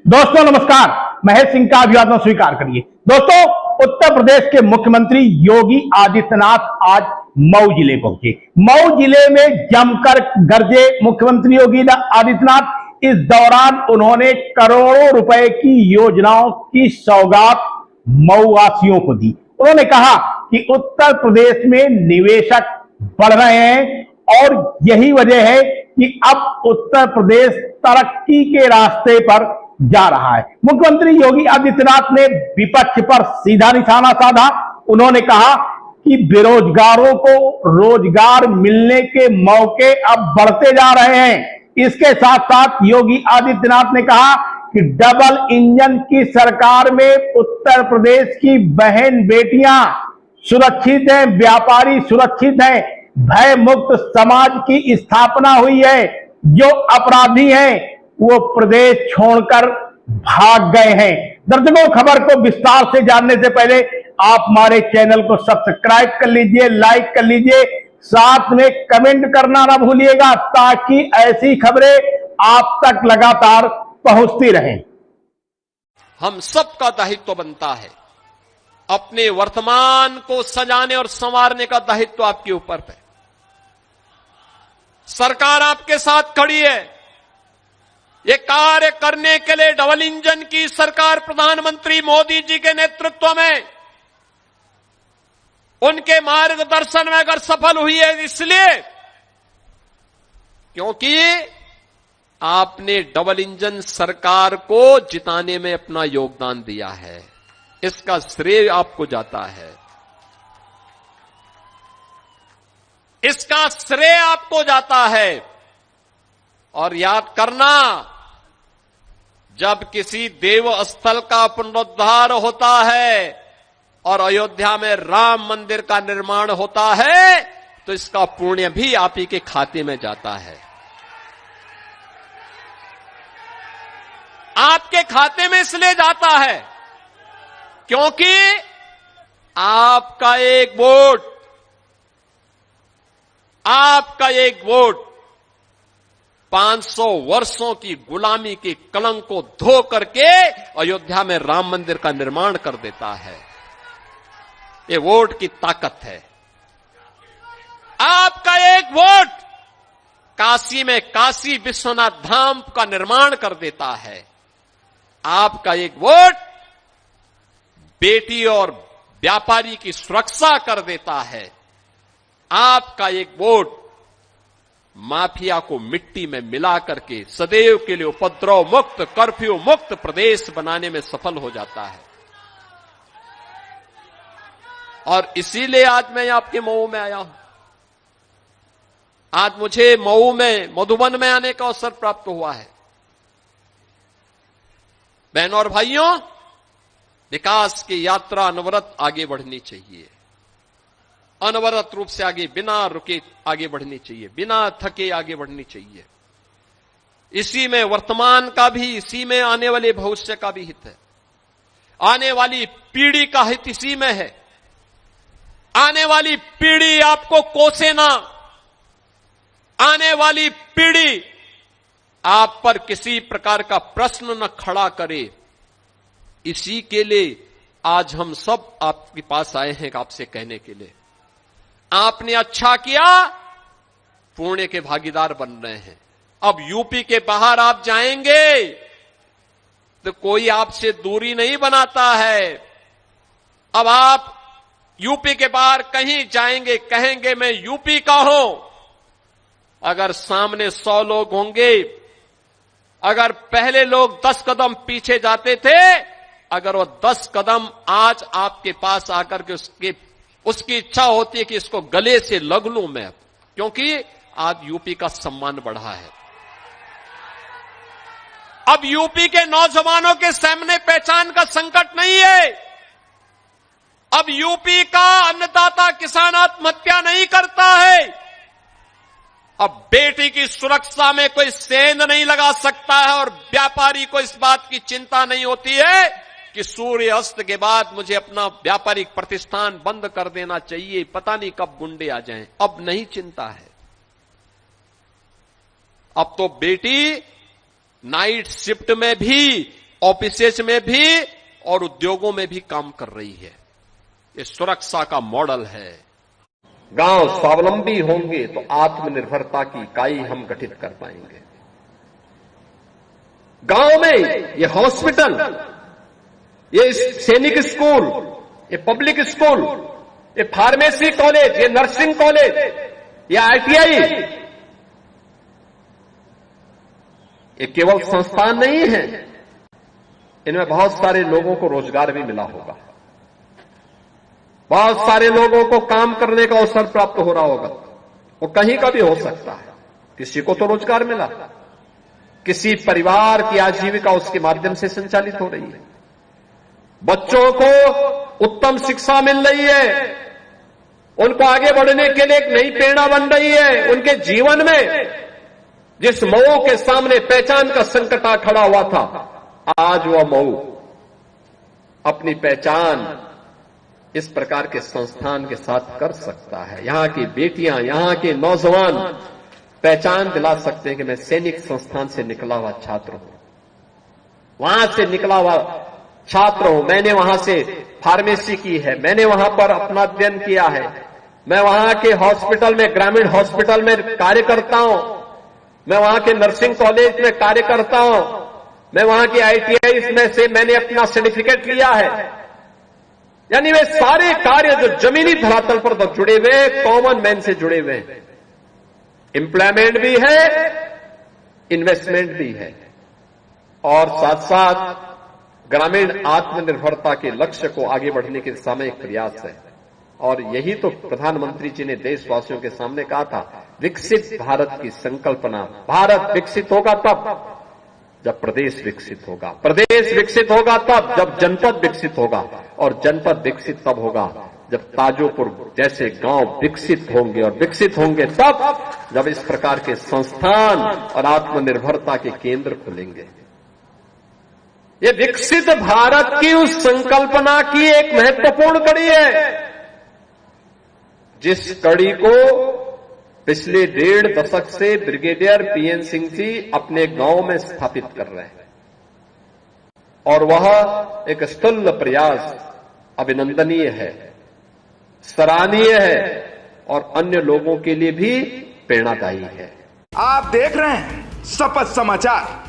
दोस्तों नमस्कार, महेश सिंह का अभिवादन स्वीकार करिए। दोस्तों, उत्तर प्रदेश के मुख्यमंत्री योगी आदित्यनाथ आज मऊ जिले पहुंचे। मऊ जिले में जमकर गरजे मुख्यमंत्री योगी आदित्यनाथ। इस दौरान उन्होंने करोड़ों रुपए की योजनाओं की सौगात मऊ वासियों को दी। उन्होंने कहा कि उत्तर प्रदेश में निवेशक बढ़ रहे हैं और यही वजह है कि अब उत्तर प्रदेश तरक्की के रास्ते पर जा रहा है। मुख्यमंत्री योगी आदित्यनाथ ने विपक्ष पर सीधा निशाना साधा। उन्होंने कहा कि बेरोजगारों को रोजगार मिलने के मौके अब बढ़ते जा रहे हैं। इसके साथ साथ योगी आदित्यनाथ ने कहा कि डबल इंजन की सरकार में उत्तर प्रदेश की बहन बेटियां सुरक्षित हैं, व्यापारी सुरक्षित हैं, भय मुक्त समाज की स्थापना हुई है। जो अपराधी हैं वो प्रदेश छोड़कर भाग गए हैं। दर्शकों, खबर को विस्तार से जानने से पहले आप हमारे चैनल को सब्सक्राइब कर लीजिए, लाइक कर लीजिए, साथ में कमेंट करना ना भूलिएगा ताकि ऐसी खबरें आप तक लगातार पहुंचती रहें। हम सबका दायित्व बनता है, अपने वर्तमान को सजाने और संवारने का दायित्व आपके ऊपर है। सरकार आपके साथ खड़ी है। ये कार्य करने के लिए डबल इंजन की सरकार प्रधानमंत्री मोदी जी के नेतृत्व में, उनके मार्गदर्शन में अगर सफल हुई है इसलिए क्योंकि आपने डबल इंजन सरकार को जिताने में अपना योगदान दिया है। इसका श्रेय आपको जाता है, इसका श्रेय आपको जाता है। और याद करना, जब किसी देव स्थल का पुनरुद्धार होता है और अयोध्या में राम मंदिर का निर्माण होता है तो इसका पुण्य भी आप ही के खाते में जाता है। आपके खाते में इसलिए जाता है क्योंकि आपका एक वोट 500 वर्षों की गुलामी के कलंक को धो करके अयोध्या में राम मंदिर का निर्माण कर देता है। ये वोट की ताकत है। आपका एक वोट काशी में काशी विश्वनाथ धाम का निर्माण कर देता है। आपका एक वोट बेटी और व्यापारी की सुरक्षा कर देता है। आपका एक वोट माफिया को मिट्टी में मिला करके सदैव के लिए उपद्रव मुक्त, कर्फ्यू मुक्त प्रदेश बनाने में सफल हो जाता है। और इसीलिए आज मैं आपके मऊ में आया हूं। आज मुझे मऊ में, मधुबन में आने का अवसर प्राप्त हुआ है। बहनों और भाइयों, विकास की यात्रा अनवरत आगे बढ़नी चाहिए, अनवरत रूप से आगे बिना रुके आगे बढ़नी चाहिए, बिना थके आगे बढ़नी चाहिए। इसी में वर्तमान का भी, इसी में आने वाले भविष्य का भी हित है। आने वाली पीढ़ी का हित इसी में है। आने वाली पीढ़ी आपको कोसे ना, आने वाली पीढ़ी आप पर किसी प्रकार का प्रश्न न खड़ा करे। इसी के लिए आज हम सब आपके पास आए हैं आपसे कहने के लिए, आपने अच्छा किया, पुण्य के भागीदार बन रहे हैं। अब यूपी के बाहर आप जाएंगे तो कोई आपसे दूरी नहीं बनाता है। अब आप यूपी के बाहर कहीं जाएंगे, कहेंगे मैं यूपी का हूं, अगर सामने 100 लोग होंगे, अगर पहले लोग 10 कदम पीछे जाते थे, अगर वो 10 कदम आज आपके पास आकर के उसकी इच्छा होती है कि इसको गले से लग लूं मैं, क्योंकि आज यूपी का सम्मान बढ़ा है। अब यूपी के नौजवानों के सामने पहचान का संकट नहीं है। अब यूपी का अन्नदाता किसान आत्महत्या नहीं करता है। अब बेटी की सुरक्षा में कोई सेंध नहीं लगा सकता है और व्यापारी को इस बात की चिंता नहीं होती है कि सूर्य अस्त के बाद मुझे अपना व्यापारिक प्रतिष्ठान बंद कर देना चाहिए, पता नहीं कब गुंडे आ जाएं। अब नहीं चिंता है। अब तो बेटी नाइट शिफ्ट में भी ऑफिसेज में भी और उद्योगों में भी काम कर रही है। ये सुरक्षा का मॉडल है। गांव स्वावलंबी होंगे तो आत्मनिर्भरता की इकाई हम गठित कर पाएंगे। गांव में ये हॉस्पिटल, ये सैनिक स्कूल, ये पब्लिक स्कूल, ये फार्मेसी कॉलेज, ये नर्सिंग कॉलेज, ये आईटीआई, ये केवल संस्थान नहीं है, इनमें बहुत सारे लोगों को रोजगार भी मिला होगा। बहुत सारे लोगों को काम करने का अवसर प्राप्त हो रहा होगा। वो कहीं का भी हो सकता है। किसी को तो रोजगार मिला, किसी परिवार की आजीविका उसके माध्यम से संचालित हो रही है। बच्चों को उत्तम शिक्षा मिल रही है, उनको आगे बढ़ने के लिए एक नई प्रेरणा बन रही है। उनके जीवन में जिस मऊ के सामने पहचान का संकट आ खड़ा हुआ था, आज वह मऊ अपनी पहचान इस प्रकार के संस्थान के साथ कर सकता है। यहां की बेटियां, यहां के नौजवान पहचान दिला सकते हैं कि मैं सैनिक संस्थान से निकला हुआ छात्र हूं, वहां से निकला हुआ छात्र हूं, मैंने वहां से फार्मेसी की है, मैंने वहां पर अपना अध्ययन किया है, मैं वहां के हॉस्पिटल में, ग्रामीण हॉस्पिटल में कार्य करता हूं, मैं वहां के नर्सिंग कॉलेज में कार्य करता हूं, मैं वहां के आईटीआई में से मैंने अपना सर्टिफिकेट लिया है। यानी वे सारे कार्य जो जमीनी धरातल पर जुड़े हुए, कॉमन मैन से जुड़े हुए हैं। एम्प्लॉयमेंट भी है, इन्वेस्टमेंट भी है, और साथ साथ ग्रामीण आत्मनिर्भरता के लक्ष्य को आगे बढ़ने के दिशा में एक प्रयास है। और यही तो प्रधानमंत्री जी ने देशवासियों के सामने कहा था, विकसित भारत की संकल्पना। भारत विकसित होगा तब जब प्रदेश विकसित होगा, प्रदेश विकसित होगा तब जब जनपद विकसित होगा, और जनपद विकसित तब होगा जब ताजोपुर जैसे गांव विकसित होंगे, और विकसित होंगे तब जब इस प्रकार के संस्थान और आत्मनिर्भरता के केंद्र खुलेंगे। ये विकसित भारत की उस संकल्पना की एक महत्वपूर्ण कड़ी है, जिस कड़ी को पिछले 1.5 दशक से ब्रिगेडियर पीएन सिंह जी अपने गांव में स्थापित कर रहे हैं, और वह एक स्तुल्य प्रयास अभिनंदनीय है, सराहनीय है, और अन्य लोगों के लिए भी प्रेरणादायी है। आप देख रहे हैं शपथ समाचार।